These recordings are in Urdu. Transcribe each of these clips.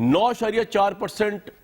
9.4%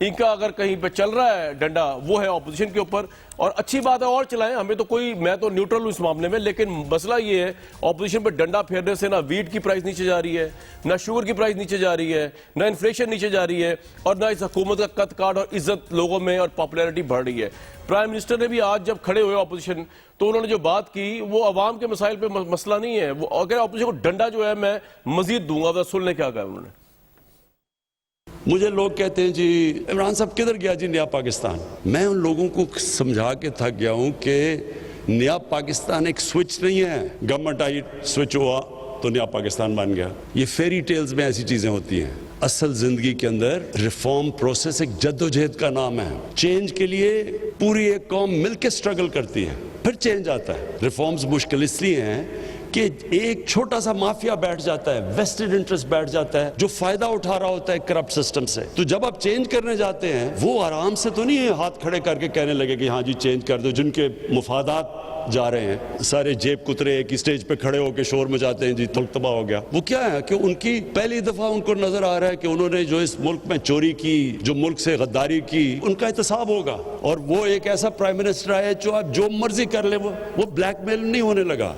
ان کا اگر کہیں پہ چل رہا ہے ڈنڈا وہ ہے اپوزیشن کے اوپر. اور اچھی بات ہے اور چلائیں, ہمیں تو کوئی, میں تو نیوٹرل ہوں اس معاملے میں, لیکن مسئلہ یہ ہے اپوزیشن پہ ڈنڈا پھیرنے سے نہ ویٹ کی پرائز نیچے جا رہی ہے, نہ شوگر کی پرائز نیچے جا رہی ہے, نہ انفلیشن نیچے جا رہی ہے, اور نہ اس حکومت کا قد کاٹ اور عزت لوگوں میں اور پاپولیرٹی بڑھ رہی ہے. پرائم منسٹر نے بھی آج جب کھڑے ہوئے اپوزیشن تو انہوں نے جو بات کی وہ عوام کے مسائل پہ مسئلہ نہیں ہے, وہ اگر اپوزیشن کو ڈنڈا جو ہے میں مزید دوں گا. سن لیں کیا کہا انہوں نے. مجھے لوگ کہتے ہیں جی عمران صاحب کدھر گیا جی نیا پاکستان. میں ان لوگوں کو سمجھا کے تھک گیا ہوں کہ نیا پاکستان ایک سوئچ نہیں ہے, گورنمنٹ آئی سوئچ ہوا تو نیا پاکستان بن گیا. یہ فیری ٹیلز میں ایسی چیزیں ہوتی ہیں. اصل زندگی کے اندر ریفارم پروسیس ایک جد و جہد کا نام ہے. چینج کے لیے پوری ایک قوم مل کے سٹرگل کرتی ہے, پھر چینج آتا ہے. ریفارمز مشکل اس لیے ہیں کہ ایک چھوٹا سا مافیا بیٹھ جاتا ہے, ویسٹڈ انٹرسٹ بیٹھ جاتا ہے جو فائدہ اٹھا رہا ہوتا ہے کرپٹ سسٹم سے. تو جب آپ چینج کرنے جاتے ہیں وہ آرام سے تو نہیں ہے ہاتھ کھڑے کر کے کہنے لگے کہ ہاں جی چینج کر دو. جن کے مفادات جا رہے ہیں سارے جیب کترے ایک ہی سٹیج پہ کھڑے ہو کے شور مچاتے ہیں جی ملک تباہ ہو گیا. وہ کیا ہے کہ ان کی پہلی دفعہ ان کو نظر آ رہا ہے کہ انہوں نے جو اس ملک میں چوری کی, جو ملک سے غداری کی, ان کا احتساب ہوگا. اور وہ ایک ایسا پرائم منسٹر ہے جو آپ جو مرضی کر لیں وہ بلیک میل نہیں ہونے لگا.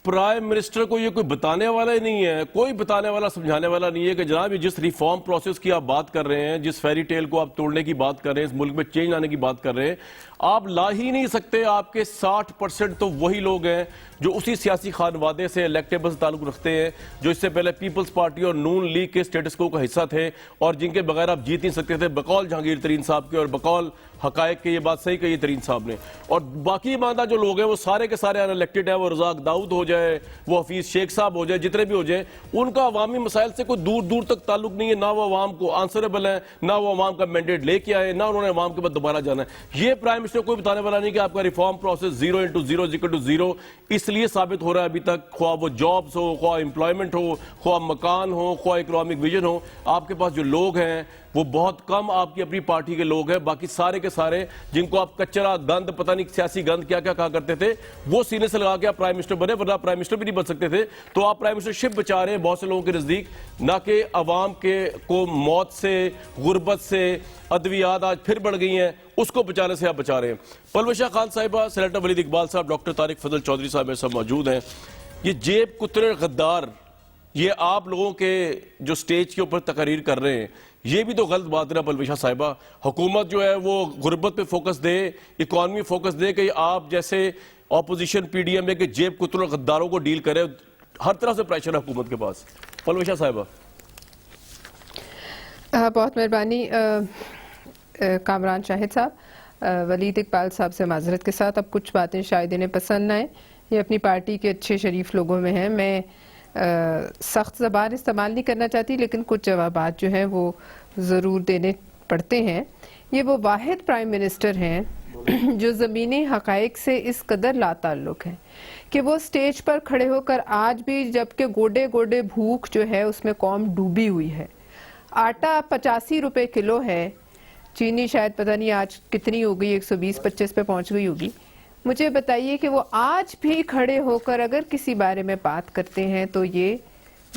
پرائم منسٹر کو یہ کوئی بتانے والا ہی نہیں ہے, کوئی بتانے والا سمجھانے والا نہیں ہے کہ جناب یہ جس ریفارم پروسیس کی آپ بات کر رہے ہیں, جس فیری ٹیل کو آپ توڑنے کی بات کر رہے ہیں, اس ملک میں چینج لانے کی بات کر رہے ہیں, آپ لا ہی نہیں سکتے. آپ کے 60% تو وہی لوگ ہیں جو اسی سیاسی خانوادے سے الیکٹیبل سے تعلق رکھتے ہیں, جو اس سے پہلے پیپلز پارٹی اور نون لیگ کے سٹیٹس کو کا حصہ تھے, اور جن کے بغیر آپ جیت نہیں سکتے تھے بقول جہانگیر ترین صاحب کے, اور بقول حقائق کے. یہ بات صحیح کہی ترین صاحب نے. اور باقی ماندہ جو لوگ ہیں وہ سارے کے سارے الیکٹڈ ہیں, وہ رزاق داؤد ہو جائے, وہ حفیظ شیخ صاحب ہو جائے, جتنے بھی ہو جائیں, ان کا عوامی مسائل سے کوئی دور دور تک تعلق نہیں ہے. نہ وہ عوام کو آنسریبل ہیں, نہ وہ عوام کا مینڈیٹ لے کے آئے, نہ انہوں نے عوام کے بعد دوبارہ جانا ہے. یہ پرائم منسٹر کوئی بتانے والا نہیں کہ آپ کا reform process 0 into 0 is equal to 0 اس لیے ثابت ہو رہا ہے ابھی تک, خواہ وہ جابز ہو, خواہ امپلائمنٹ ہو, خواہ مکان ہو, خواہ اکنامک ویژن ہو. آپ کے پاس جو لوگ ہیں وہ بہت کم آپ کی اپنی پارٹی کے لوگ ہیں. باقی سارے کے سارے جن کو آپ کچرا گند, پتہ نہیں سیاسی گند کیا کیا کہا کرتے تھے, وہ سینے سے لگا کے آپ پرائم منسٹر بنے, ورنہ پرائم منسٹر بھی نہیں بن سکتے تھے. تو آپ پرائم منسٹر شپ بچا رہے ہیں بہت سے لوگوں کے نزدیک, نہ کہ عوام کے کو موت سے, غربت سے, ادویات آج پھر بڑھ گئی ہیں, اس کو بچانے سے آپ بچا رہے ہیں. پلوشہ خان صاحبہ, سینیٹر ولید اقبال صاحب, ڈاکٹر طارق فضل چودھری صاحب یہ سب موجود ہیں. یہ جیب کترے غدار, یہ آپ لوگوں کے جو سٹیج کے اوپر تقریر کر رہے ہیں, یہ بھی تو غلط بات ہے نا پلوشہ صاحبہ. حکومت جو ہے وہ غربت پہ فوکس دے, اکانومی فوکس دے, کہ آپ جیسے اپوزیشن پی ڈی ایم اے کے جیب کتروں غداروں کو ڈیل کرے. ہر طرح سے پریشر ہے حکومت کے پاس. پلوشہ صاحبہ. بہت مہربانی کامران شاہد صاحب. ولید اقبال صاحب سے معذرت کے ساتھ, اب کچھ باتیں شاید انہیں پسند نہ آئیں, یہ اپنی پارٹی کے اچھے شریف لوگوں میں ہیں. میں سخت زبان استعمال نہیں کرنا چاہتی, لیکن کچھ جوابات جو ہیں وہ ضرور دینے پڑتے ہیں. یہ وہ واحد پرائم منسٹر ہیں جو زمینی حقائق سے اس قدر لا تعلق ہیں کہ وہ سٹیج پر کھڑے ہو کر آج بھی, جبکہ گوڈے گوڈے بھوک جو ہے اس میں قوم ڈوبی ہوئی ہے, آٹا 85 روپے کلو ہے, چینی شاید پتہ نہیں آج کتنی ہو گئی, 120-25 پہ پہنچ گئی ہوگی. مجھے بتائیے کہ وہ آج بھی کھڑے ہو کر اگر کسی بارے میں بات کرتے ہیں تو یہ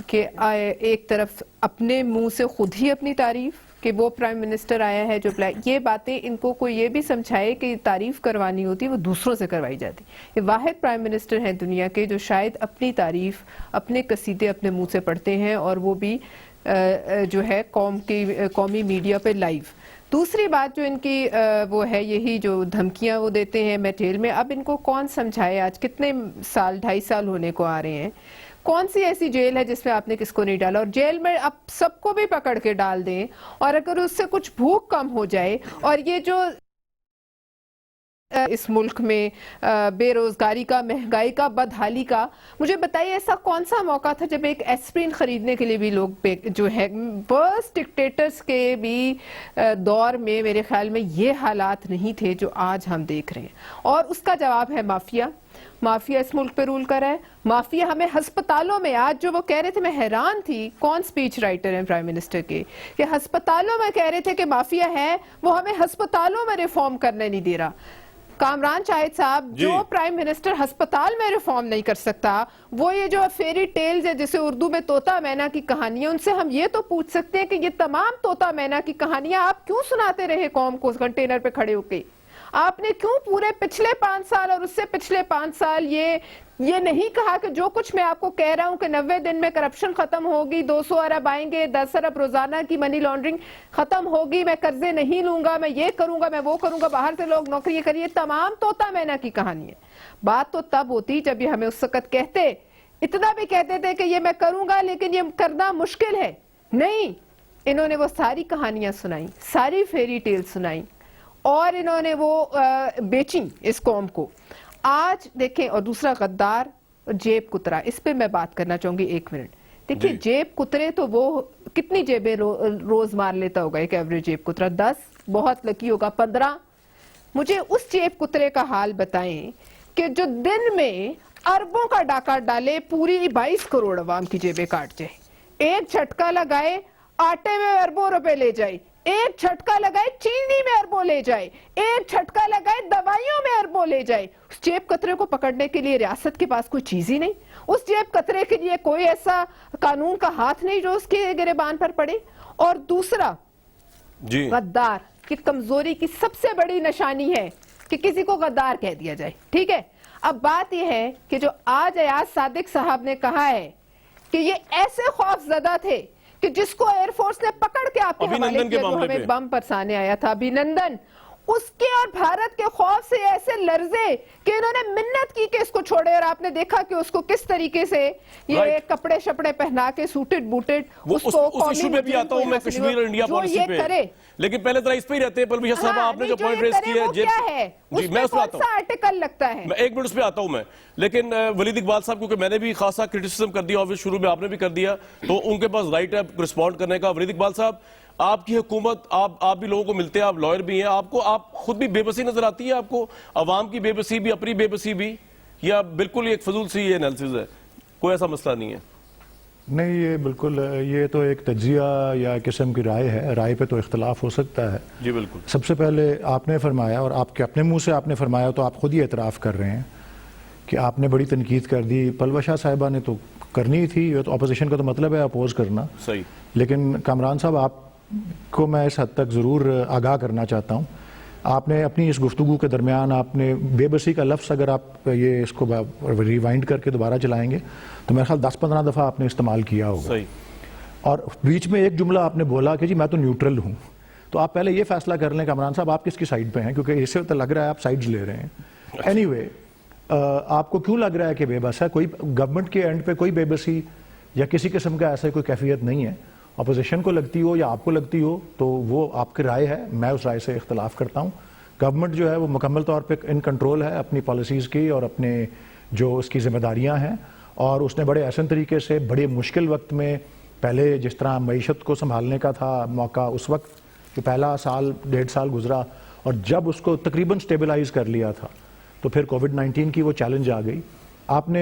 کہ ایک طرف اپنے منہ سے خود ہی اپنی تعریف کہ وہ پرائم منسٹر آیا ہے جو یہ باتیں, ان کو کوئی یہ بھی سمجھائے کہ تعریف کروانی ہوتی وہ دوسروں سے کروائی جاتی. یہ واحد پرائم منسٹر ہیں دنیا کے جو شاید اپنی تعریف, اپنے قصیدے اپنے منہ سے پڑھتے ہیں, اور وہ بھی جو ہے قومی میڈیا پہ لائیو. دوسری بات جو ان کی وہ ہے یہی جو دھمکیاں وہ دیتے ہیں میں جیل میں. اب ان کو کون سمجھائے, آج کتنے سال, 2.5 سال ہونے کو آ رہے ہیں, کون سی ایسی جیل ہے جس میں آپ نے کس کو نہیں ڈالا, اور جیل میں اب سب کو بھی پکڑ کے ڈال دیں, اور اگر اس سے کچھ بھوک کم ہو جائے, اور یہ جو اس ملک میں بے روزگاری کا, مہنگائی کا, بدحالی کا, مجھے بتائیے ایسا کون سا موقع تھا جب ایک ایسپرین خریدنے کے لیے بھی لوگ جو ہے, بس ڈکٹیٹرز کے بھی دور میں میرے خیال میں یہ حالات نہیں تھے جو آج ہم دیکھ رہے ہیں. اور اس کا جواب ہے مافیا. مافیا اس ملک پہ رول کر رہا ہے. مافیا ہمیں ہسپتالوں میں, آج جو وہ کہہ رہے تھے, میں حیران تھی, کون سپیچ رائٹر ہیں پرائم منسٹر کے, کہ ہسپتالوں میں کہہ رہے تھے کہ مافیا ہے, وہ ہمیں ہسپتالوں میں ریفارم کرنے نہیں دے رہا. کامران شاہد صاحب جو پرائم منسٹر ہسپتال میں ریفارم نہیں کر سکتا، وہ یہ جو فیری ٹیلز ہے جسے اردو میں طوطا مینا کی کہانیاں، ان سے ہم یہ تو پوچھ سکتے ہیں کہ یہ تمام طوطا مینا کی کہانیاں آپ کیوں سناتے رہے قوم کو کنٹینر پہ کھڑے ہو کے؟ آپ نے کیوں پورے پچھلے 5 سال اور اس سے پچھلے 5 سال یہ نہیں کہا کہ جو کچھ میں آپ کو کہہ رہا ہوں کہ 90 دن میں کرپشن ختم ہوگی، 200 ارب آئیں گے، 10 ارب روزانہ کی منی لانڈرنگ ختم ہوگی، میں قرضے نہیں لوں گا، میں یہ کروں گا، میں وہ کروں گا، باہر سے لوگ نوکری کریے، تمام طوطا مینا کی کہانی ہے۔ بات تو تب ہوتی جب یہ ہمیں اس وقت کہتے، اتنا بھی کہتے تھے کہ یہ میں کروں گا لیکن یہ کرنا مشکل ہے۔ نہیں، انہوں نے وہ ساری کہانیاں سنائیں، ساری فیری ٹیل سنائیں اور انہوں نے وہ بیچیں اس قوم کو۔ آج دیکھیں، اور دوسرا غدار جیب کترا، اس پہ میں بات کرنا چاہوں گی 1 منٹ۔ دیکھیں جیب کترے تو وہ کتنی جیبیں روز مار لیتا ہوگا ایک ایوریج جیب کترا؟ 10، بہت لکی ہوگا 15۔ مجھے اس جیب کترے کا حال بتائیں کہ جو دن میں اربوں کا ڈاکہ ڈالے، پوری 22 کروڑ عوام کی جیبیں کاٹ جائے، ایک جھٹکا لگائے آٹے میں اربوں روپے لے جائے، ایک جھٹکا لگائے چینی میں اربوں لے جائے، ایک جھٹکا لگائے دوائیوں میں اربوں لے جائے، اس جیب کترے کو پکڑنے کے لیے ریاست کے پاس کوئی چیز ہی نہیں، اس جیب کترے کے لیے کوئی ایسا قانون کا ہاتھ نہیں جو اس کے گریبان پر پڑے۔ اور دوسرا، غدار کی کمزوری کی سب سے بڑی نشانی ہے کہ کسی کو غدار کہہ دیا جائے، ٹھیک ہے؟ اب بات یہ ہے کہ جو آج ایاز صادق صاحب نے کہا ہے کہ یہ ایسے خوف زدہ تھے کہ جس کو ایئر فورس نے پکڑ کے آپ کے حوالے کیا، جو ہمیں بم پرسانے آیا تھا، ابھینندن، اس کے اور بھارت کے خوف سے ایسے لرزے کہ انہوں نے منت کی کہ اس کو چھوڑے، اور آپ نے دیکھا کہ اس کو کس طریقے سے یہ کپڑے شپڑے پہنا کے سوٹڈ بوٹڈ اس ایشو پہ بھی آتا ہوں میں، کشمیر اور انڈیا پالیسی پہ، لیکن پہلے ذرا اس پہ ہی رہتے ہیں۔ پرویز صاحب آپ نے جو پوائنٹ ریز کیا ہے، جی میں اس پہ آتا ہوں، آرٹیکل لگتا ہے، میں 1 منٹ اس پہ آتا ہوں میں، لیکن ولید اقبال صاحب کیونکہ میں نے بھی خاصا کرٹیسزم کر دیا اور شروع میں آپ نے بھی کر دیا تو ان کے پاس رائٹ ہے رسپونڈ کرنے کا۔ ولید اقبال صاحب، آپ کی حکومت، آپ بھی لوگوں کو ملتے ہیں، آپ لائر بھی ہیں، آپ خود بھی بے بسی نظر آتی ہے آپ کو؟ عوام کی بے بسی بھی، اپنی بے بسی بھی، یا بالکل ایک فضول سی یہ انالیسز ہے، کوئی ایسا مسئلہ نہیں ہے؟ نہیں، یہ بالکل، یہ تو ایک تجزیہ یا قسم کی رائے ہے، رائے پہ تو اختلاف ہو سکتا ہے۔ جی بالکل۔ سب سے پہلے آپ نے فرمایا، اور آپ کے اپنے منہ سے آپ نے فرمایا تو آپ خود ہی اعتراف کر رہے ہیں کہ آپ نے بڑی تنقید کر دی۔ پلوہ شاہ صاحبہ نے تو کرنی تھی، یہ تو اپوزیشن کا تو مطلب ہے اپوز کرنا، صحیح، لیکن کامران صاحب آپ کو میں اس حد تک ضرور آگاہ کرنا چاہتا ہوں۔ آپ نے اپنی اس گفتگو کے درمیان آپ نے بے بسی کا لفظ اگر آپ یہ اس کو ریوائنڈ کر کے دوبارہ چلائیں گے تو میرے خیال 10-15 دفعہ آپ نے استعمال کیا ہوگا، صحیح، اور بیچ میں ایک جملہ آپ نے بولا کہ جی میں تو نیوٹرل ہوں۔ تو آپ پہلے یہ فیصلہ کر لیں کامران صاحب آپ کس کی سائڈ پہ ہیں، کیونکہ اس سے تو لگ رہا ہے آپ سائڈز لے رہے ہیں۔ اینی وے، آپ کو کیوں لگ رہا ہے کہ بے بس ہے؟ کوئی گورنمنٹ کے اینڈ پہ کوئی بے بسی یا کسی قسم کا ایسا کوئی کیفیت نہیں ہے۔ اپوزیشن کو لگتی ہو یا آپ کو لگتی ہو تو وہ آپ کی رائے ہے، میں اس رائے سے اختلاف کرتا ہوں۔ گورنمنٹ جو ہے وہ مکمل طور پہ ان کنٹرول ہے اپنی پالیسیز کی اور اپنے جو اس کی ذمہ داریاں ہیں، اور اس نے بڑے احسن طریقے سے بڑے مشکل وقت میں، پہلے جس طرح معیشت کو سنبھالنے کا تھا موقع اس وقت، جو پہلا سال 1.5 سال گزرا، اور جب اس کو تقریباً سٹیبلائز کر لیا تھا تو پھر کووڈ-19 کی وہ چیلنج آ گئی۔ آپ نے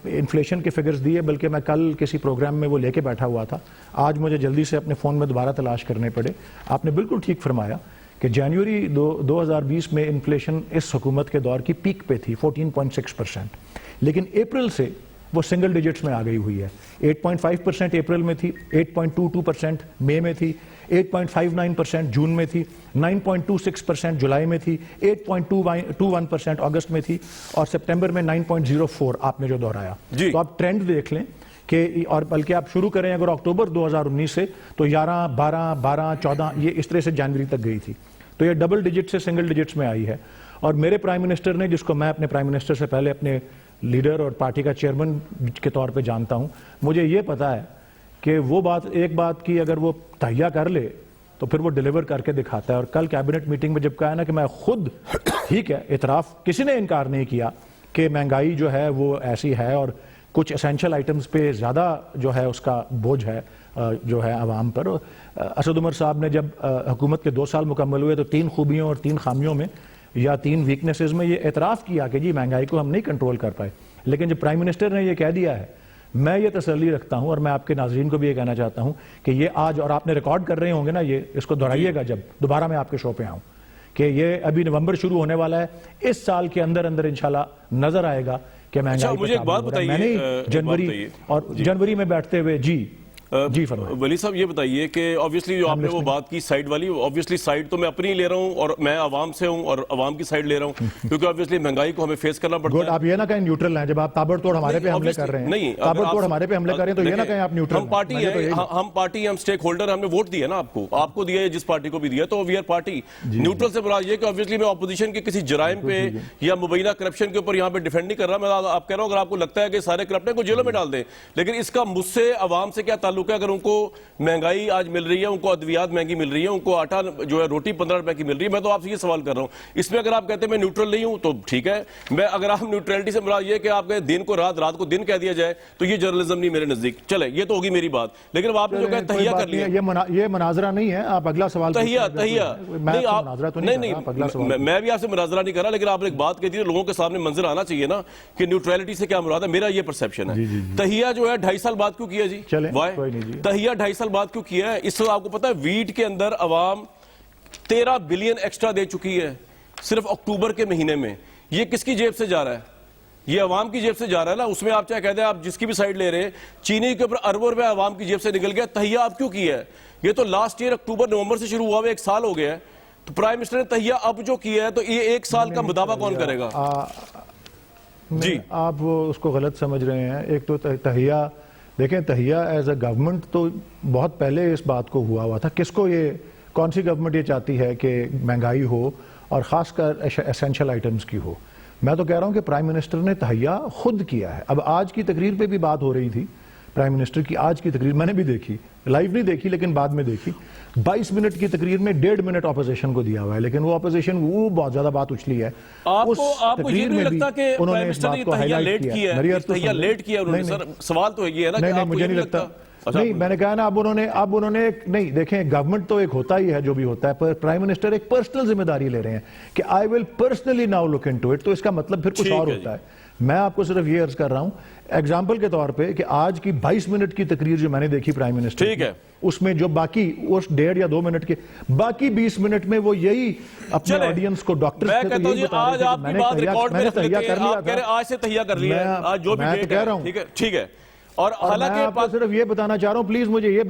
انفلیشن کے فگرز دیے، بلکہ میں کل کسی پروگرام میں وہ لے کے بیٹھا ہوا تھا، آج مجھے جلدی سے اپنے فون میں دوبارہ تلاش کرنے پڑے۔ آپ نے بالکل ٹھیک فرمایا کہ جنوری 2020 میں انفلیشن اس حکومت کے دور کی پیک پہ تھی 14.6%، لیکن اپریل سے وہ سنگل ڈیجٹس میں آ گئی ہوئی ہے۔ 8.5% اپریل میں تھی، 8.22% مئی میں تھی، 8.59% جون میں تھی، 9.26% جولائی میں تھی، 8.21% اگست میں تھی، اور سپٹمبر میں 9.04 آپ نے جو دہرایا۔ تو آپ ٹرینڈ دیکھ لیں کہ، اور بلکہ آپ شروع کریں اگر اکتوبر 2019 سے تو 11، 12، 12، 14 یہ اس طرح سے جنوری تک گئی تھی، تو یہ ڈبل ڈیجٹ سے سنگل ڈیجٹس میں آئی ہے۔ اور میرے پرائم منسٹر نے، جس کو میں اپنے پرائم منسٹر سے پہلے اپنے لیڈر اور پارٹی کا چیئرمین کے طور پہ جانتا ہوں، مجھے یہ پتا ہے کہ وہ بات، ایک بات کی اگر وہ تہیہ کر لے تو پھر وہ ڈیلیور کر کے دکھاتا ہے۔ اور کل کیبنٹ میٹنگ میں جب کہا نا کہ میں خود، ٹھیک ہے اعتراف، کسی نے انکار نہیں کیا کہ مہنگائی جو ہے وہ ایسی ہے اور کچھ اسینشل آئٹمز پہ زیادہ جو ہے اس کا بوجھ ہے جو ہے عوام پر۔ اسد عمر صاحب نے جب حکومت کے 2 سال مکمل ہوئے تو 3 خوبیوں اور 3 خامیوں میں یا 3 ویکنیسز میں یہ اعتراف کیا کہ جی مہنگائی کو ہم نہیں کنٹرول کر پائے، لیکن جب پرائم منسٹر نے یہ کہہ دیا ہے، میں یہ تسلی رکھتا ہوں اور میں آپ کے ناظرین کو بھی یہ کہنا چاہتا ہوں کہ یہ آج، اور آپ نے ریکارڈ کر رہے ہوں گے نا، یہ اس کو دہرائیے گا جب دوبارہ میں آپ کے شو پہ آؤں، کہ یہ ابھی نومبر شروع ہونے والا ہے, اس سال کے اندر اندر انشاءاللہ نظر آئے گا کہ مہنگائی مجھے ایک بات بتائیے, میں نے جنوری میں بیٹھتے ہوئے جی فرمائیں. ولی صاحب یہ بتائیے کہ obviously جو آپ نے وہ بات کی سائیڈ والی, obviously سائیڈ تو میں اپنی لے رہا ہوں اور میں عوام سے ہوں اور عوام کی سائیڈ لے رہا ہوں کیونکہ obviously مہنگائی کو ہمیں فیس کرنا پڑتا ہے. آپ یہ نہ کہیں نیوٹرل ہیں, جب آپ تابڑ توڑ ہمارے پہ حملے کر رہے ہیں, نہیں تابڑ توڑ ہمارے پہ حملے کر رہے ہیں تو یہ نہ کہیں آپ نیوٹرل ہیں. ہم پارٹی ہیں, ہم سٹیک ہولڈر, ہم نے ووٹ دیا نا آپ کو دیا ہے, جس پارٹی کو بھی دیا تو وی آر پارٹی. نیوٹرل سے مراد یہ کہ obviously میں اپوزیشن کے کسی جرائم پہ یا مبینہ کرپشن کے اوپر یہاں پہ ڈیفینڈ نہیں کر رہا. میں آپ کہہ رہا ہوں اگر آپ کو لگتا ہے کہ سارے کرپٹ ہیں کو جیلوں میں ڈال دیں, لیکن اس کا مجھ سے عوام سے کیا تعلق ہے؟ اگر ان کو مہنگائی آج مل رہی ہے, ان کو ادویات مہنگی مل رہی ہے, ان کو آٹا جو ہے روٹی 15 روپے کی مل رہی ہے, میں تو آپ سے یہ سوال کر رہا ہوں. اس میں اگر آپ کہتے ہیں میں نیوٹرل نہیں ہوں تو ٹھیک ہے. میں اگر آپ نیوٹرلٹی سے مراد یہ کہ آپ کہتے دن کو رات, رات کو دن کہہ دیا جائے تو یہ جرنلزم نہیں میرے نزدیک. چلے یہ تو ہوگی میری بات, لیکن اب آپ نے جو کہا تہیہ کر لیا, یہ مناظرہ نہیں ہے. آپ اگلا سوال تہیہ میں بھی آپ سے مناظرہ نہیں کر رہا, لیکن آپ نے ایک بات کہی تھی لوگوں کے سامنے منظر آنا چاہیے نا کہ نیوٹرلٹی سے کیا مراد ہے. میرا یہ پرسیپشن ہے. تہیہ جو ہے 2.5 سال بعد کیوں کیا جی؟ تہیہ 2.5 سال بعد کیوں کیا ہے؟ اس وقت آپ کو پتا ہے ویٹ کے اندر عوام 13 بلین ایکسٹرا دے چکی ہے صرف اکتوبر کے مہینے میں. یہ کس کی جیب سے جا رہا ہے؟ یہ عوام کی جیب سے جا رہا ہے نا. اس میں آپ چاہے کہتے ہیں آپ جس کی بھی سائیڈ لے رہے ہیں, چینی کے اوپر اربوں روپے عوام کی جیب سے نکل گیا. تہیہ آپ کیوں کیا ہے؟ یہ تو لاسٹ ایئر اکتوبر نومبر سے شروع ہوا ہے, 1 سال ہو گیا ہے. تو پرائم منسٹر نے تہیہ اب جو کیا ہے تو یہ 1 سال کا مداوع کون کرے گا؟ جی آپ اس کو غلط سمجھ رہے ہیں. ایک تو تہیہ دیکھیں, تہیہ ایز اے گورنمنٹ تو بہت پہلے اس بات کو ہوا تھا. کس کو یہ, کون سی گورنمنٹ یہ چاہتی ہے کہ مہنگائی ہو اور خاص کر ایسینشل آئٹمز کی ہو؟ میں تو کہہ رہا ہوں کہ پرائم منسٹر نے تہیہ خود کیا ہے. اب آج کی تقریر پہ بھی بات ہو رہی تھی, پرائم منسٹر کی آج کی تقریر میں نے بھی دیکھی, لائیو نہیں دیکھی لیکن بعد میں دیکھی. 22 منٹ کی تقریر میں 1.5 منٹ اپوزیشن کو دیا ہوا ہے, لیکن وہ اپوزیشن وہ بہت زیادہ بات اچھلی ہے. آپ کو یہ نہیں لگتا کہ پرائم منسٹر نے تہیہ لیٹ کیا ہے؟ تہیہ لیٹ کیا انہوں نے. سر سوال تو یہ ہے نا کہ آپ کو یہ نہیں لگتا. نہیں, میں نے کہا نا اب انہوں نے نہیں, دیکھیں گورنمنٹ تو ایک ہوتا ہی ہے جو بھی ہوتا ہے, پر پرائم منسٹر ایک پرسنل ذمہ داری لے رہے ہیں کہ I will personally now look into it. تو اس کا مطلب پھر کچھ اور ہوتا ہے. میں آپ کو صرف یہ عرض کر رہا ہوں ایگزامپل کے طور پہ کہ آج کی 22 منٹ کی تقریر جو میں نے دیکھی پرائم منسٹر کی, اس میں جو باقی اس 1.5 یا 2 منٹ کے باقی 20 منٹ میں وہ یہی اپنے آڈینس کو ڈاکٹرز سے تو یہی بتا رہے تھے کہ میں نے تہیہ کر لیا تھا. آج سے تہیہ کر لیا, آج جو بھی میں تو کہہ رہا ہوں ٹھیک ہے. اور حالانکہ آپ کو صرف یہ بتانا چاہ رہا ہوں, پلیز مجھے یہ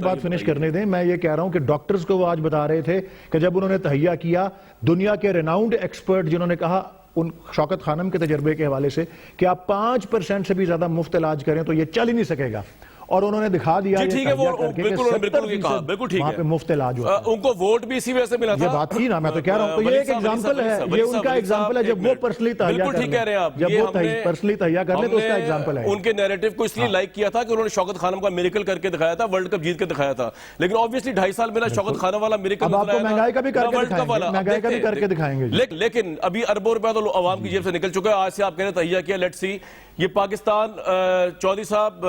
بات فنش کرنے دیں. میں یہ کہہ رہا ہوں کہ ڈاکٹرز کو وہ آج بتا رہے تھے کہ جب انہوں نے تہیہ کیا, دنیا کے ریناؤنڈ ایکسپرٹ جنہوں نے کہا ان شوکت خانم کے تجربے کے حوالے سے کہ آپ 5% سے بھی زیادہ مفت علاج کریں تو یہ چل ہی نہیں سکے گا, اور انہوں نے دکھا دیا وہاں پہ مفت علاج ہوتا ہے. ان کو ووٹ بھی اسی وجہ سے ملا تھا. یہ بات کی نا, میں تو کہہ رہا ہوں. تو یہ ایک ایگزامپل ہے, یہ ان کا ایگزامپل ہے جب وہ پرسنلی تہیہ کر لیں, جب وہ پرسنلی تہیہ کر لیں تو اس کا ایگزامپل ہے. ان کے نیریٹو کو اس لیے لائک کیا تھا کہ انہوں نے شوکت خانم کا میریکل کر کے دکھایا تھا, ورلڈ کپ جیت کے دکھایا تھا. لیکن obviously 2.5 سال میں شوکت خانم والا میریکل اب آپ کو مہنگائی کا بھی کر کے دکھائیں گے. لیکن ابھی اربوں روپے تو عوام کی جیب سے نکل چکا ہے. آج سے آپ کہہ رہے تہیہ کیا, لیٹس سی. یہ پاکستان چودھری صاحب,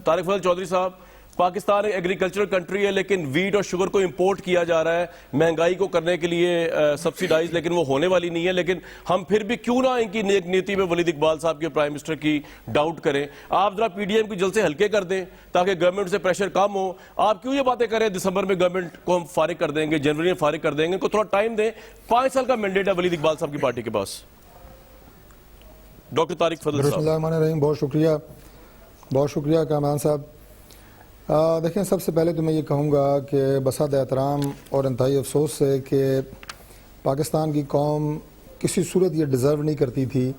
طارق فضل چودھری صاحب, پاکستان ایک ایگریکلچرل کنٹری ہے لیکن ویٹ اور شوگر کو امپورٹ کیا جا رہا ہے مہنگائی کو کرنے کے لیے سبسیڈائز, لیکن وہ ہونے والی نہیں ہے. لیکن ہم پھر بھی کیوں نہ ان کی نیک نیتی میں ولید اقبال صاحب کے پرائم منسٹر کی ڈاؤٹ کریں. آپ ذرا پی ڈی ایم کی جلسے ہلکے کر دیں تاکہ گورنمنٹ سے پریشر کم ہو. آپ کیوں یہ باتیں کریں دسمبر میں گورنمنٹ کو ہم فارغ کر دیں گے, جنوری میں فارغ کر دیں گے. ان کو تھوڑا ٹائم دیں. 5 سال کا مینڈیٹ ہے ولید اقبال صاحب کی پارٹی کے پاس. ڈاکٹر طارق فضل صاحب. بسم اللہ الرحمن الرحیم. بہت شکریہ کامران صاحب. دیکھیں, سب سے پہلے تو میں یہ کہوں گا کہ بساط احترام اور انتہائی افسوس سے کہ پاکستان کی قوم کسی صورت یہ ڈیزرو نہیں کرتی تھی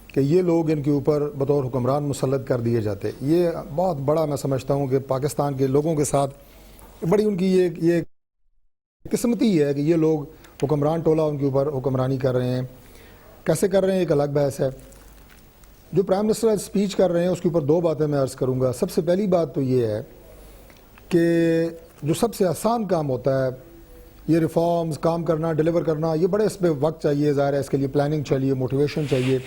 کہ یہ لوگ ان کے اوپر بطور حکمران مسلط کر دیے جاتے. یہ بہت بڑا میں سمجھتا ہوں کہ پاکستان کے لوگوں کے ساتھ بڑی ان کی یہ قسمتی ہے کہ یہ لوگ حکمران ٹولہ ان کے اوپر حکمرانی کر رہے ہیں. کیسے کر رہے ہیں ایک الگ بحث ہے. جو پرائم منسٹر آج سپیچ کر رہے ہیں اس کے اوپر 2 باتیں میں عرض کروں گا. سب سے پہلی بات تو یہ ہے کہ جو سب سے آسان کام ہوتا ہے یہ ریفارمز کام کرنا, ڈیلیور کرنا, یہ بڑے اس پہ وقت چاہیے, ظاہر ہے اس کے لیے پلاننگ چاہیے, موٹیویشن چاہیے.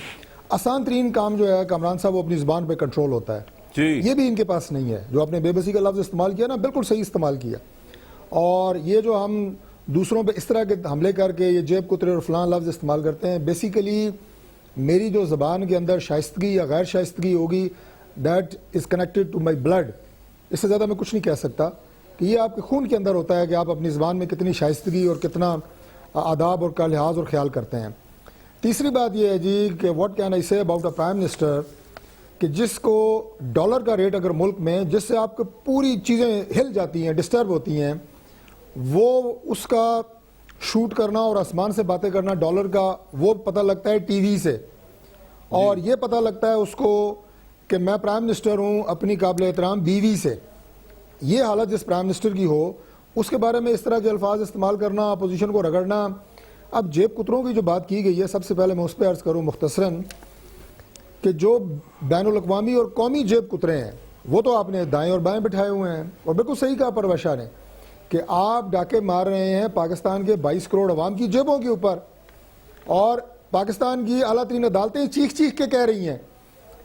آسان ترین کام جو ہے کامران صاحب وہ اپنی زبان پہ کنٹرول ہوتا ہے. یہ بھی ان کے پاس نہیں ہے. جو آپ نے بے بسی کا لفظ استعمال کیا نا, بالکل صحیح استعمال کیا. اور یہ جو ہم دوسروں پہ اس طرح کے حملے کر کے یہ جیب کترے اور فلان لفظ استعمال کرتے ہیں, بیسیکلی میری جو زبان کے اندر شائستگی یا غیر شائستگی ہوگی, that is connected to my blood. اس سے زیادہ میں کچھ نہیں کہہ سکتا. کہ یہ آپ کے خون کے اندر ہوتا ہے کہ آپ اپنی زبان میں کتنی شائستگی اور کتنا آداب اور کا لحاظ اور خیال کرتے ہیں. تیسری بات یہ ہے جی کہ واٹ کین آئی سے اباؤٹ اے پرائم منسٹر کہ جس کو ڈالر کا ریٹ اگر ملک میں جس سے آپ کو پوری چیزیں ہل جاتی ہیں, ڈسٹرب ہوتی ہیں, وہ اس کا شوٹ کرنا اور آسمان سے باتیں کرنا ڈالر کا, وہ پتہ لگتا ہے ٹی وی سے, اور یہ پتہ لگتا ہے اس کو کہ میں پرائم منسٹر ہوں اپنی قابل احترام بیوی سے. یہ حالت جس پرائم منسٹر کی ہو اس کے بارے میں اس طرح کے الفاظ استعمال کرنا, اپوزیشن کو رگڑنا. اب جیب کتروں کی جو بات کی گئی ہے, سب سے پہلے میں اس پہ عرض کروں مختصراً کہ جو بین الاقوامی اور قومی جیب کترے ہیں وہ تو آپ نے دائیں اور بائیں بٹھائے ہوئے ہیں, اور بالکل صحیح کہا پرویز شاہ نے کہ آپ ڈاکے مار رہے ہیں پاکستان کے 22 کروڑ عوام کی جیبوں کے اوپر, اور پاکستان کی اعلیٰ ترین عدالتیں چیخ چیخ کے کہہ رہی ہیں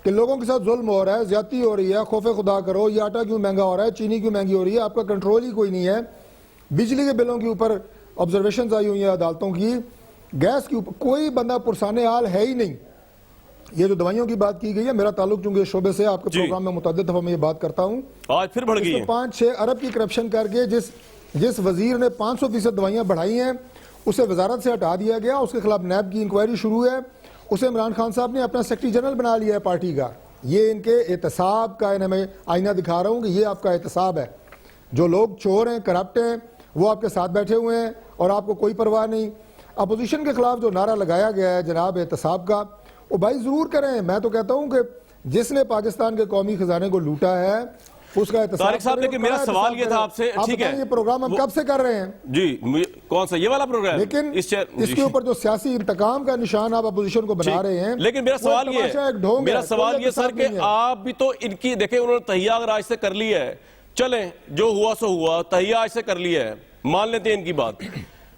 کہ لوگوں کے ساتھ ظلم ہو رہا ہے, زیادتی ہو رہی ہے, خوف خدا کرو, یہ آٹا کیوں مہنگا ہو رہا ہے, چینی کیوں مہنگی ہو رہی ہے, آپ کا کنٹرول ہی کوئی نہیں ہے. بجلی کے بلوں کے اوپر آبزرویشنز آئی ہوئی ہیں عدالتوں کی, گیس کے اوپر کوئی بندہ پرسان حال ہے ہی نہیں. یہ جو دوائیوں کی بات کی گئی ہے, میرا تعلق چونکہ شعبے سے آپ کے پروگرام میں متعدد دفعہ میں یہ بات کرتا ہوں, آج پھر بڑھ گئی ہے 5-6 ارب کی کرپشن کر کے جس وزیر نے 500% دوائیاں بڑھائی ہیں اسے وزارت سے ہٹا دیا گیا, اس کے خلاف نیب کی انکوائری شروع ہے, اسے عمران خان صاحب نے اپنا سیکرٹری جنرل بنا لیا ہے پارٹی کا. یہ ان کے احتساب کا میں آئینہ دکھا رہا ہوں کہ یہ آپ کا احتساب ہے. جو لوگ چور ہیں, کرپٹ ہیں, وہ آپ کے ساتھ بیٹھے ہوئے ہیں اور آپ کو کوئی پرواہ نہیں. اپوزیشن کے خلاف جو نعرہ لگایا گیا ہے جناب احتساب کا, وہ بھائی ضرور کریں. میں تو کہتا ہوں کہ جس نے پاکستان کے قومی خزانے کو لوٹا ہے اس کا احتساب. طارق صاحب لیکن میرا سوال یہ تھا آپ سے, ٹھیک ہے یہ پروگرام ہم کب سے کر رہے ہیں جی, کون سا یہ والا پروگرام, لیکن اس کے اوپر جو سیاسی انتقام کا نشان آپ اپوزیشن کو بنا رہے ہیں, لیکن میرا سوال یہ سر کہ آپ بھی تو ان کی دیکھیں, انہوں نے تہیہ اگر آج سے کر لی ہے, چلیں جو ہوا سو ہوا, تہیہ آج سے کر لیا ہے, مان لیتے ہیں ان کی بات,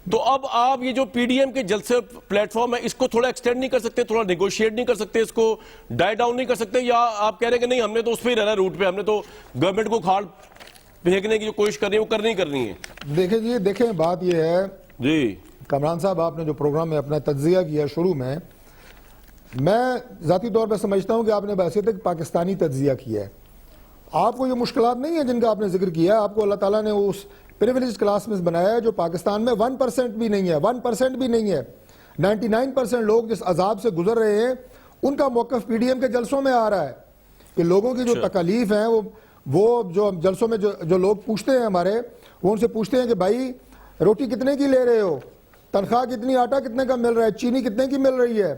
تو اب آپ یہ جو پی ڈی ایم کے جلسے پلیٹ فارم ہے اس کو تھوڑا ایکسٹینڈ نہیں کر سکتے, تھوڑا نیگوشیٹ نہیں کر سکتے, اس کو ڈائی ڈاؤن نہیں کر سکتے, یا آپ کہہ رہے ہیں کہ نہیں ہم نے تو اس پہ ہی رہنا ہے روٹ پہ, ہم نے تو گورنمنٹ کو کھاڑ پھینکنے کی جو کوشش کرنی ہے وہ کرنی ہے. دیکھیں جی, دیکھیں بات یہ ہے جی کامران صاحب, آپ نے جو پروگرام میں اپنا تجزیہ کیا شروع میں ذاتی طور پہ سمجھتا ہوں کہ آپ نے بحثیت ایک پاکستانی تجزیہ کیا ہے. آپ کو یہ مشکلات نہیں ہیں جن کا آپ نے ذکر کیا, آپ کو اللہ تعالیٰ نے اس پریویلیج کلاس میں بنایا ہے جو پاکستان میں 1% بھی نہیں ہے, 1% بھی نہیں ہے. 99% لوگ جس عذاب سے گزر رہے ہیں ان کا موقف پی ڈی ایم کے جلسوں میں آ رہا ہے کہ لوگوں کی جو تکالیف ہیں وہ جو جلسوں میں جو لوگ پوچھتے ہیں ہمارے, وہ ان سے پوچھتے ہیں کہ بھائی روٹی کتنے کی لے رہے ہو, تنخواہ کتنی, آٹا کتنے کا مل رہا ہے, چینی کتنے کی مل رہی ہے.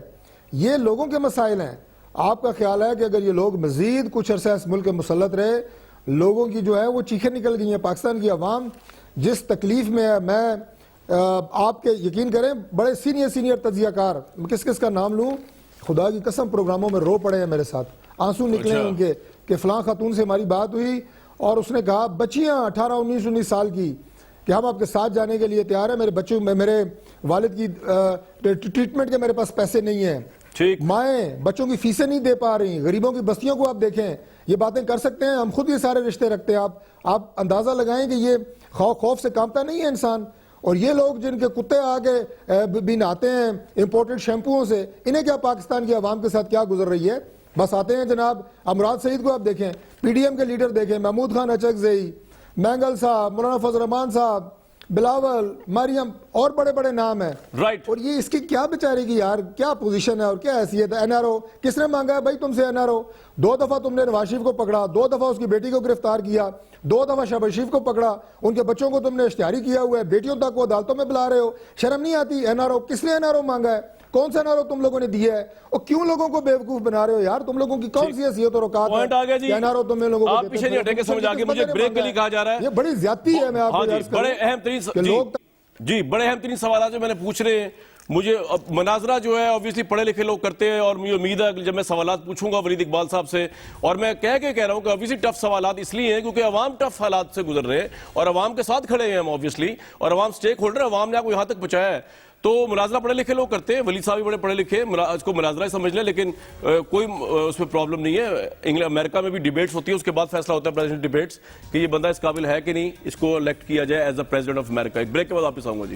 یہ لوگوں کے مسائل ہیں. آپ کا خیال ہے کہ اگر یہ لوگ مزید کچھ عرصہ اس ملک کے مسلط رہے, لوگوں کی جو ہے وہ چیخیں نکل گئی ہیں. پاکستان کی عوام جس تکلیف میں ہے, میں آپ کے یقین کریں بڑے سینئر تجزیہ کار, کس کس کا نام لوں, خدا کی قسم پروگراموں میں رو پڑے ہیں میرے ساتھ, آنسو نکلے ہیں ان کے کہ فلاں خاتون سے ہماری بات ہوئی اور اس نے کہا بچیاں 18-19 سال کی کہ ہم آپ کے ساتھ جانے کے لیے تیار ہیں, میرے بچوں میں میرے والد کی ٹریٹمنٹ کے میرے پاس پیسے نہیں ہیں, مائیں بچوں کی فیسیں نہیں دے پا رہی, غریبوں کی بستیوں کو آپ دیکھیں. یہ باتیں کر سکتے ہیں, ہم خود یہ سارے رشتے رکھتے ہیں. آپ اندازہ لگائیں کہ یہ خوف سے کانپتا نہیں ہے انسان. اور یہ لوگ جن کے کتے آگے بھی نہاتے ہیں امپورٹڈ شیمپوؤں سے, انہیں کیا پاکستان کی عوام کے ساتھ کیا گزر رہی ہے. بس آتے ہیں جناب امراض سعید کو آپ دیکھیں, پی ڈی ایم کے لیڈر دیکھیں, محمود خان اچکزئی, مینگل صاحب, مولانا فضل الرحمان صاحب, بلاول, مریم, اور بڑے بڑے نام ہیں. اور یہ اس کی کیا بیچارے کی یار کیا پوزیشن ہے اور کیا حیثیت ہے. این آر او کس نے مانگا ہے بھائی تم سے؟ این آر او 2 دفعہ تم نے نواز شریف کو پکڑا, 2 دفعہ اس کی بیٹی کو گرفتار کیا, 2 دفعہ شہباز شریف کو پکڑا, ان کے بچوں کو تم نے اشتہاری کیا ہوا ہے, بیٹیوں تک کو عدالتوں میں بلا رہے ہو. شرم نہیں آتی؟ این آر او کس نے این آر او مانگا ہے؟ کون سا این آر او تم لوگوں نے دیا ہے؟ اور کیوں لوگوں کو بیوقوف بنا رہے ہو یار؟ تم لوگوں کی کون سی حیثیت اور اوقات ہے این آر او تم لوگوں کو؟ آپ پیچھے نہیں ہٹیں گے, سمجھ آگے مجھے بریک کے لیے کہا جا رہا ہے. یہ بڑی زیادتی ہے. میں آپ کو عرض بڑے اہم ترین بڑے اہم ترین سوالات جو میں نے پوچھ رہے ہیں. مجھے مناظرہ جو ہے obviously پڑھے لکھے لوگ کرتے ہیں, اور مجھے امید ہے کہ جب میں سوالات پوچھوں گا ولید اقبال صاحب سے, اور میں کہہ رہا ہوں کہ obviously ٹف سوالات اس لیے ہیں کیونکہ عوام ٹف حالات سے گزر رہے ہیں اور عوام کے ساتھ کھڑے ہیں ہم obviously, اور عوام سٹیک ہولڈر, عوام نے آپ کو یہاں تک پہنچایا ہے. تو مناظرہ پڑھے لکھے لوگ کرتے ہیں, ولید صاحب بھی بڑے پڑھے لکھے, اس کو مناظرہ ہی سمجھ لیں, لیکن کوئی اس میں پرابلم نہیں ہے. امریکہ میں بھی ڈیبیٹس ہوتی ہے, اس کے بعد فیصلہ ہوتا ہے پریزیڈنٹ ڈیبیٹس کہ یہ بندہ اس قابل ہے کہ نہیں, اس کو الیکٹ کیا جائے as a president of America. ایک بریک کے بعد واپس آؤں گا جی.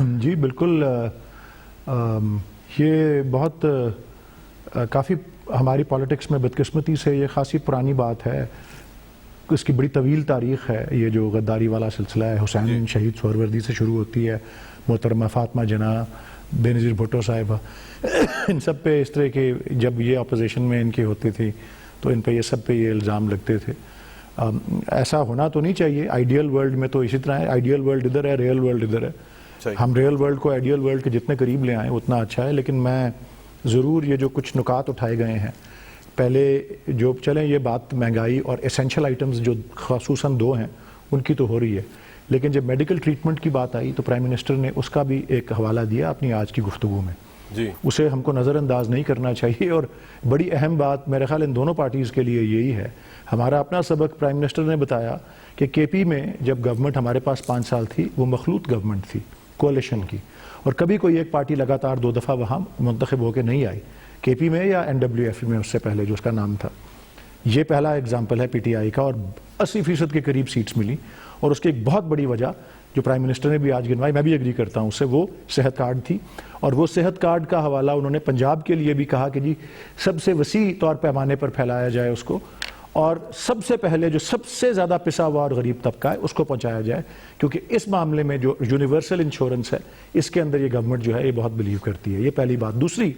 جی بالکل یہ بہت کافی ہماری پالیٹکس میں بدقسمتی سے یہ خاصی پرانی بات ہے، اس کی بڑی طویل تاریخ ہے. یہ جو غداری والا سلسلہ ہے حسین شہید سہروردی سے شروع ہوتی ہے، محترمہ فاطمہ جناح، بے نظیر بھٹو صاحبہ، ان سب پہ اس طرح کے جب یہ اپوزیشن میں ان کی ہوتی تھی تو ان پہ یہ سب پہ یہ الزام لگتے تھے. ایسا ہونا تو نہیں چاہیے. آئیڈیل ورلڈ میں تو اسی طرح ہے، آئیڈیل ورلڈ ادھر ہے، ریئل ورلڈ ادھر ہے. ہم ریئل ورلڈ کو آئیڈیل ورلڈ کے جتنے قریب لے آئیں اتنا اچھا ہے. لیکن میں ضرور یہ جو کچھ نکات اٹھائے گئے ہیں، پہلے جو چلیں یہ بات مہنگائی اور ایسینشل آئٹمز جو خصوصاً 2 ہیں ان کی تو ہو رہی ہے، لیکن جب میڈیکل ٹریٹمنٹ کی بات آئی تو پرائم منسٹر نے اس کا بھی ایک حوالہ دیا اپنی آج کی گفتگو میں. اسے ہم کو نظر انداز نہیں کرنا چاہیے. اور بڑی اہم بات میرے خیال ان دونوں پارٹیز کے لیے یہی ہے. ہمارا اپنا سبق پرائم منسٹر نے بتایا کہ کے پی میں جب گورنمنٹ ہمارے پاس 5 سال تھی وہ مخلوط گورنمنٹ تھی، کولیشن کی، اور کبھی کوئی ایک پارٹی لگاتار 2 دفعہ وہاں منتخب ہو کے نہیں آئی، کے پی میں یا NWF میں اس سے پہلے جو اس کا نام تھا. یہ پہلا اگزامپل ہے PTI کا، اور 80% کے قریب سیٹس ملی. اور اس کی ایک بہت بڑی وجہ جو پرائم منسٹر نے بھی آج گنوائی، میں بھی ایگری کرتا ہوں اس سے، وہ صحت کارڈ تھی. اور وہ صحت کارڈ کا حوالہ انہوں نے پنجاب کے لیے بھی کہا کہ جی سب سے وسیع طور پیمانے پر پھیلایا جائے اس کو، اور سب سے پہلے جو سب سے زیادہ پسا ہوا اور غریب طبقہ ہے اس کو پہنچایا جائے، کیونکہ اس معاملے میں جو یونیورسل انشورنس ہے اس کے اندر یہ گورنمنٹ جو ہے یہ بہت بلیو کرتی ہے. یہ پہلی بات. دوسری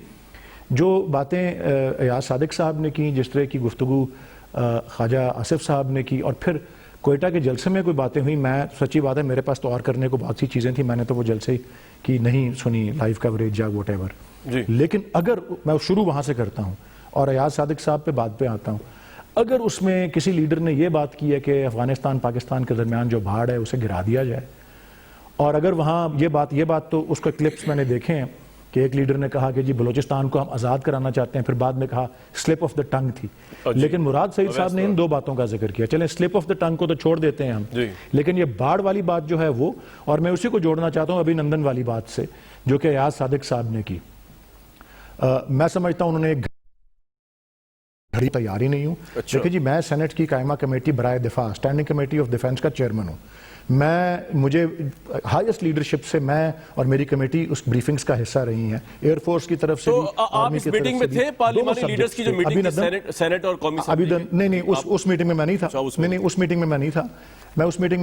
جو باتیں ایاز صادق صاحب نے کی، جس طرح کی گفتگو خواجہ آصف صاحب نے کی، اور پھر کوئٹہ کے جلسے میں کوئی باتیں ہوئی، میں سچی بات ہے میرے پاس تو اور کرنے کو بہت سی چیزیں تھیں، میں نے تو وہ جلسے کی نہیں سنی، لائیو کوریج یا واٹ ایور. لیکن اگر میں شروع وہاں سے کرتا ہوں اور ایاز صادق صاحب پہ بات پہ آتا ہوں، اگر اس میں کسی لیڈر نے یہ بات کی ہے کہ افغانستان پاکستان کے درمیان جو بھاڑ ہے اسے گرا دیا جائے، اور اگر وہاں یہ بات تو اس کے کلپس میں نے دیکھے ہیں کہ ایک لیڈر نے کہا کہ جی بلوچستان کو ہم آزاد کرانا چاہتے ہیں، پھر بعد میں کہا سلپ آف دا ٹنگ تھی. لیکن مراد سعید صاحب نے ان 2 باتوں کا ذکر کیا. چلیں سلپ آف دا ٹنگ کو تو چھوڑ دیتے ہیں ہم، لیکن یہ باڑ والی بات جو ہے وہ، اور میں اسی کو جوڑنا چاہتا ہوں ابھی نندن والی بات سے جو کہ ایاز صادق صاحب نے کی. میں سمجھتا ہوں انہوں نے ایک گھڑی تیاری نہیں ہوں. دیکھیں جی میں سینٹ کی قائمہ کمیٹی برائے دفاع، اسٹینڈنگ کمیٹی آف ڈیفنس کا چیئرمین ہوں. مجھے ہائیسٹ لیڈرشپ سے میں اور میری کمیٹی اس بریفنگز کا حصہ رہی ہیں، ایئر فورس کی طرف سے بھی. تو آپ اس میٹنگ میں تھے، پارلیمانی لیڈرز کی جو میٹنگ تھی سینٹ اور قومی اسمبلی؟ نہیں اس میٹنگ میں میں نہیں تھا. نہیں اس میٹنگ میں میں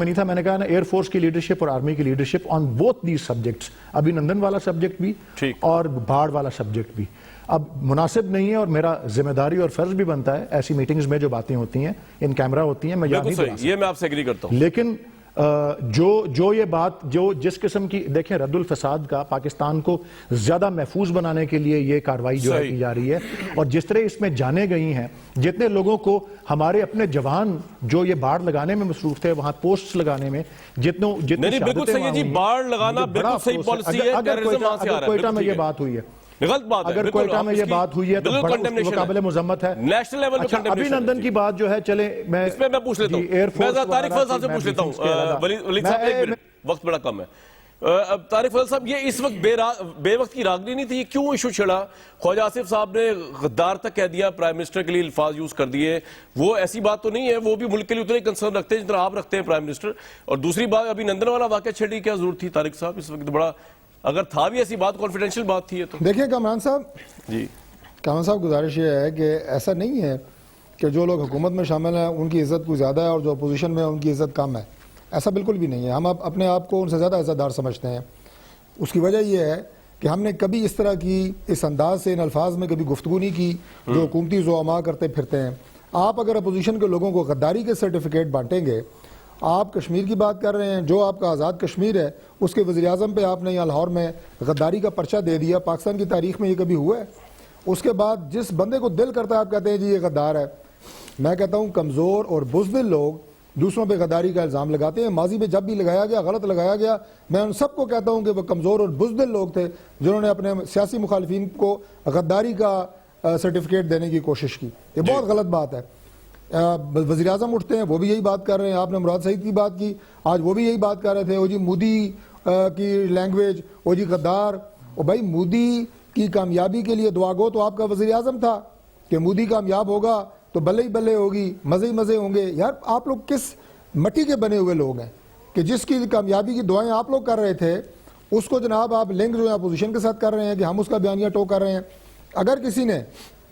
نہیں تھا. میں نے کہا نا ایئر فورس کی لیڈرشپ اور آرمی کی leadership on both these subjects, ابھی نندن والا سبجیکٹ بھی اور باڑ والا سبجیکٹ بھی. اب مناسب نہیں ہے اور میرا ذمہ داری اور فرض بھی بنتا ہے ایسی میٹنگز میں جو باتیں ہوتی ہیں ان کیمرہ ہوتی ہیں، میں یہاں نہیں بتا سکتا. یہ میں آپ سے ایگری کرتا ہوں. لیکن جو یہ بات جو جس قسم کی دیکھیں رد الفساد کا پاکستان کو زیادہ محفوظ بنانے کے لیے یہ کارروائی جو ہے کی جا رہی ہے، اور جس طرح اس میں جانے گئی ہیں، جتنے لوگوں کو ہمارے اپنے جوان جو یہ باڑ لگانے میں مصروف تھے وہاں پوسٹس لگانے میں جتنے بالکل صحیح ہے جی، باڑ لگانا بالکل صحیح پالیسی ہے. اگر کوئٹہ میں یہ بات ہوئی ہے، غلط بات ہے، اگر کوئٹہ میں یہ بات ہوئی ہے تو بڑا قابل مذمت ہے. نیشنل لیول پہ کنڈیمنیشن. ابھی نندن کی بات جو ہے چلیں میں اس میں پوچھ لیتا ہوں، میں طارق فضل صاحب سے پوچھ لیتا ہوں. ولید صاحب ایک منٹ، وقت بڑا کم ہے. طارق فضل صاحب یہ اس وقت بے وقت کی راگنی نہیں تھی، کیوں ایشو چھڑا؟ خواجہ آصف صاحب نے غدار تک کہہ دیا، پرائم منسٹر کے لیے الفاظ یوز کر دیے. وہ ایسی بات تو نہیں ہے، وہ بھی ملک کے لیے اتنے کنسرن رکھتے ہیں جتنا آپ رکھتے ہیں پرائم منسٹر. اور دوسری بات ابھی نندن والا واقعہ چھڑی کیا ضرورت تھی طارق صاحب اس وقت؟ بڑا اگر تھا بھی ایسی بات کانفیڈینشیل بات تھی تو. دیکھیں کامران صاحب گزارش یہ ہے کہ ایسا نہیں ہے کہ جو لوگ حکومت میں شامل ہیں ان کی عزت کو زیادہ ہے اور جو اپوزیشن میں ان کی عزت کم ہے. ایسا بالکل بھی نہیں ہے. ہم اپنے آپ کو ان سے زیادہ عزت دار سمجھتے ہیں. اس کی وجہ یہ ہے کہ ہم نے کبھی اس طرح کی اس انداز سے ان الفاظ میں کبھی گفتگو نہیں کی جو حکومتی زعماء کرتے پھرتے ہیں. آپ اگر اپوزیشن کے لوگوں کو غداری کے سرٹیفکیٹ بانٹیں گے، آپ کشمیر کی بات کر رہے ہیں، جو آپ کا آزاد کشمیر ہے اس کے وزیر اعظم پہ آپ نے یہاں لاہور میں غداری کا پرچہ دے دیا. پاکستان کی تاریخ میں یہ کبھی ہوا ہے؟ اس کے بعد جس بندے کو دل کرتا ہے آپ کہتے ہیں جی یہ غدار ہے. میں کہتا ہوں کمزور اور بزدل لوگ دوسروں پہ غداری کا الزام لگاتے ہیں. ماضی میں جب بھی لگایا گیا غلط لگایا گیا. میں ان سب کو کہتا ہوں کہ وہ کمزور اور بزدل لوگ تھے جنہوں نے اپنے سیاسی مخالفین کو غداری کا سرٹیفکیٹ دینے کی کوشش کی. یہ بہت غلط بات ہے. وزیر اعظم اٹھتے ہیں وہ بھی یہی بات کر رہے ہیں. آپ نے مراد سعید کی بات کی، آج وہ بھی یہی بات کر رہے تھے. وہ جی مودی کی لینگویج، وہ جی غدار. اور بھائی مودی کی کامیابی کے لیے دعا گو تو آپ کا وزیر اعظم تھا کہ مودی کامیاب ہوگا تو بلے ہی بلے ہوگی، مزے ہی مزے ہوں گے. یار آپ لوگ کس مٹی کے بنے ہوئے لوگ ہیں کہ جس کی کامیابی کی دعائیں آپ لوگ کر رہے تھے اس کو جناب آپ لنک جو ہے اپوزیشن کے ساتھ کر رہے ہیں کہ ہم اس کا بیانیہ ٹو کر رہے ہیں. اگر کسی نے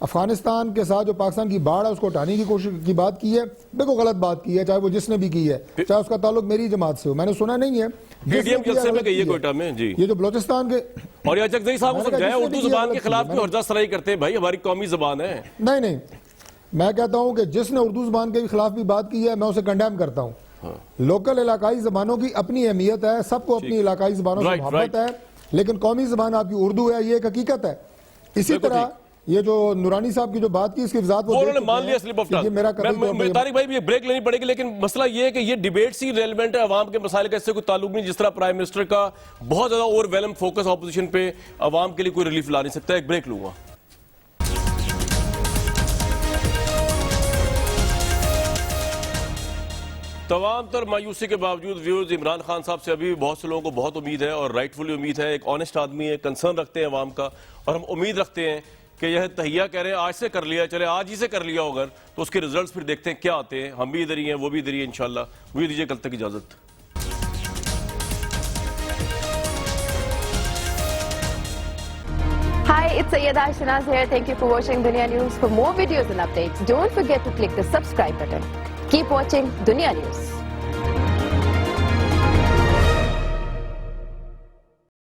افغانستان کے ساتھ جو پاکستان کی باڑ ہے اس کو ہٹانے کی کوشش کی بات کی ہے, بالکل غلط بات کی ہے, چاہے وہ جس نے بھی کی ہے, چاہے اس کا تعلق میری جماعت سے ہو, میں نے سنا نہیں ہے. یہ جو بلوچستان کے اور یہ چکزئی صاحب کو سمجھایا اردو زبان کے خلاف بھی ہرجہ سرائی کرتے ہیں, بھائی ہماری قومی زبان ہے. نہیں, میں کہتا ہوں کہ جس نے اردو زبان کے خلاف بھی بات کی ہے میں اسے کنڈیم کرتا ہوں. لوکل علاقائی زبانوں کی اپنی اہمیت ہے, سب کو اپنی علاقائی زبانوں سے محبت ہے, لیکن قومی زبان آپ کی اردو ہے, یہ ایک حقیقت ہے. اسی طرح یہ جو نورانی صاحب کی جو بات کی اس کی وضاحت وہ انہوں نے مان لیا سلپ آف ٹنگ. طارق بھائی یہ بریک لینی پڑے گی, لیکن مسئلہ یہ ہے کہ یہ ڈیبیٹ سی ریلیونٹ ہے, عوام کے مسائل کا اس سے کوئی تعلق نہیں. جس طرح پرائم منسٹر کا بہت زیادہ اوور ویلم فوکس اپوزیشن پہ, عوام کے لیے کوئی ریلیف لا نہیں سکتا. ایک بریک لوں گا. تمام تر مایوسی کے باوجود ویورز عمران خان صاحب سے ابھی بہت سے لوگوں کو بہت امید ہے, اور رائٹفلی امید ہے. ایک آنیسٹ آدمی ہے, کنسرن رکھتے ہیں عوام کا, اور ہم امید رکھتے ہیں کہ یہ تہیہ کہہ رہے ہیں آج سے کر لیا, چلے آج ہی سے کر لیا اگر تو اس کے ریزلٹس پھر دیکھتے ہیں کیا آتے ہیں. ہم بھی ادھر ہی ہیں, وہ بھی ادھر ہی ہیں انشاءاللہ. مجھے دیجیے کل تک اجازت. Hi, it's Sayyeda Shanaz here. Thank you for watching Dunya News. For more videos and updates, don't forget to click the subscribe button. Keep watching Dunya News.